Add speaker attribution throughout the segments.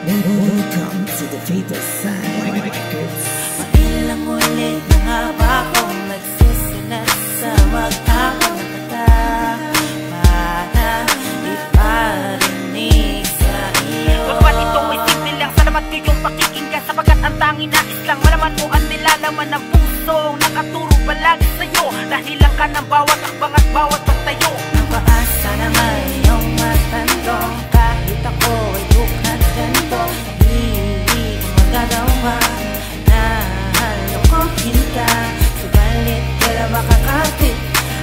Speaker 1: Welcome to the fatal side records.
Speaker 2: Ilang ulit na nga ba akong nagsusulat sa magtapang ng mata para iparinig sa iyo?
Speaker 3: Bagamat ito ay simple lang, salamat kayong pakikinggan, sapagat ang tanging nais lang malaman mo ang nilalaman ng puso. Nakaturo palagi sa'yo, dahilan ka ng bawat akbang at bawat pagtayo.
Speaker 2: Ang paasa na ngayong matandong, kahit ako ay bukas ganito, hindi ko magagawa na halokohin ka. Subalit kailan makakapit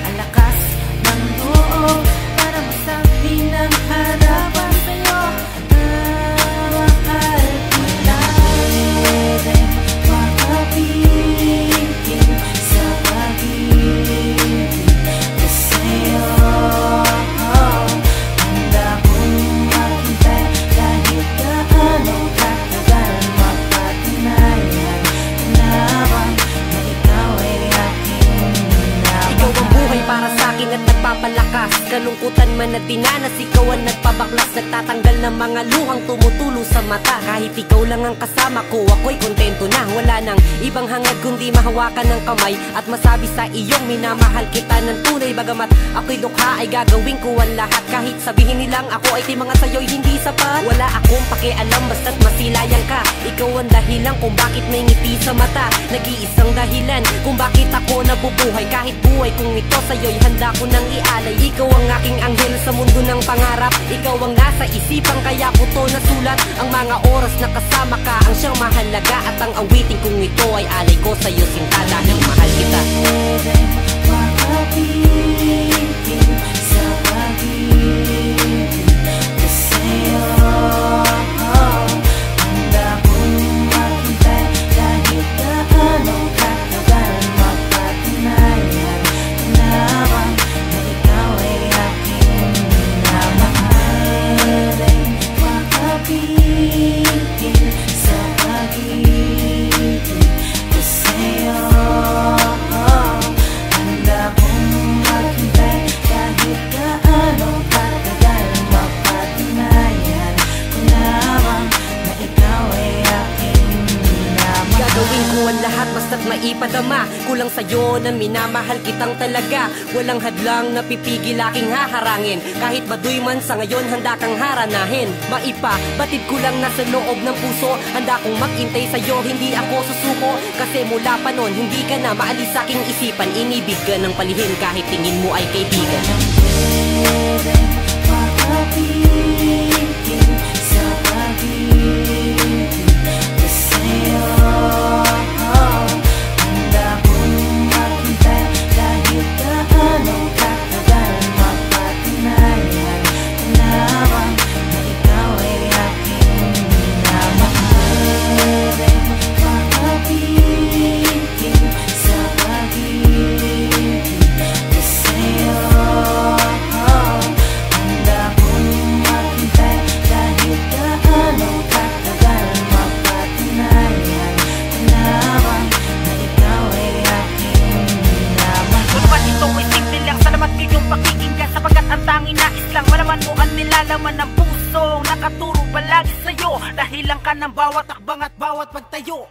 Speaker 2: ang lakas ng loob para masabi ng harapan sa'yo na mahal kita. Pwede makapitin sa pag-ibig ko sa'yo. Handa kong maghintay kahit gaano katagal, mapatunayan naman na ikaw ay aking minamahal.
Speaker 4: Ikaw ang buhay para sa'kin at nagpapalakas. Kalungkutan man at dinanas, ikaw ang nagpabaklas, nagtatanggal ng mga luhang tumutulo sa mata. Kahit ikaw lang ang kasama ko, ako'y kontento na. Wala nang ibang hangad kundi mahawakan ng kamay at masabi sa iyong minamahal kita ng tunay. Bagamat ako'y dukha ay gagawin ko ang lahat, kahit sabihin nilang ako ay timanga sa'yo'y hindi sapat. Wala akong pakialam basta't masilayan ka. Ikaw ang dahilan kung bakit may ngiti sa mata, nag-iisang dahilan kung bakit ako nabubuhay. Kahit buhay kung ito sa'yo'y handa ko nang ialay. Ikaw ang aking anghel sa mundo ng pangarap, ikaw ang nasa isipan kaya ko to nasulat. Ang mga oras na kasama ka ang siyang mahalaga, at ang awitin kong ito ay alay ko sa'yo sinta dahil mahal kita.
Speaker 2: Pwede makapitin sa pag-ibig ko sa'yo. Handa kong maghintay kahit gaano katagal, mapatunayan naman na ikaw ay aking minamahal. Pwede makapitin sa pag-ibig ko sa'yo. Handa kong maghintay kahit gaano katagal, mapatunayan ko naman na ikaw ay aking minamahal.
Speaker 4: Gagawin ko ang lahat basta't maipadama, kulang sa'yo na minamahal kitang talaga. Walang hadlang na pipigil aking haharangin, kahit baduy man sa ngayon handa kang haranahin. Batid ko lang nasa loob ng puso, handa kong mag-intay sa'yo, hindi ako susuko. Kasi mula pa nun, hindi ka na maalis sa aking isipan. Inibig ka ng palihim kahit tingin mo ay kaibigan.
Speaker 2: Pwede makapitin sa pag-ibig ko sa'yo. Handa kong maghintay kahit gaano katagal, mapatunayan naman na ikaw ay aking minamahal. Pwede makapitin sa pag-ibig ko sa'yo. Handa kong maghintay kahit gaano katagal, mapatunayan naman na ikaw ay aking minamahal.
Speaker 3: Bagamat ito ay simple lang, salamat kayong pakikinggan, sapagat ang tanging nais lang malaman mo ang nilalaman ng puso. Nakaturo palagi sa'yo, dahilan ka ng bawat akbang at bawat pagtayo.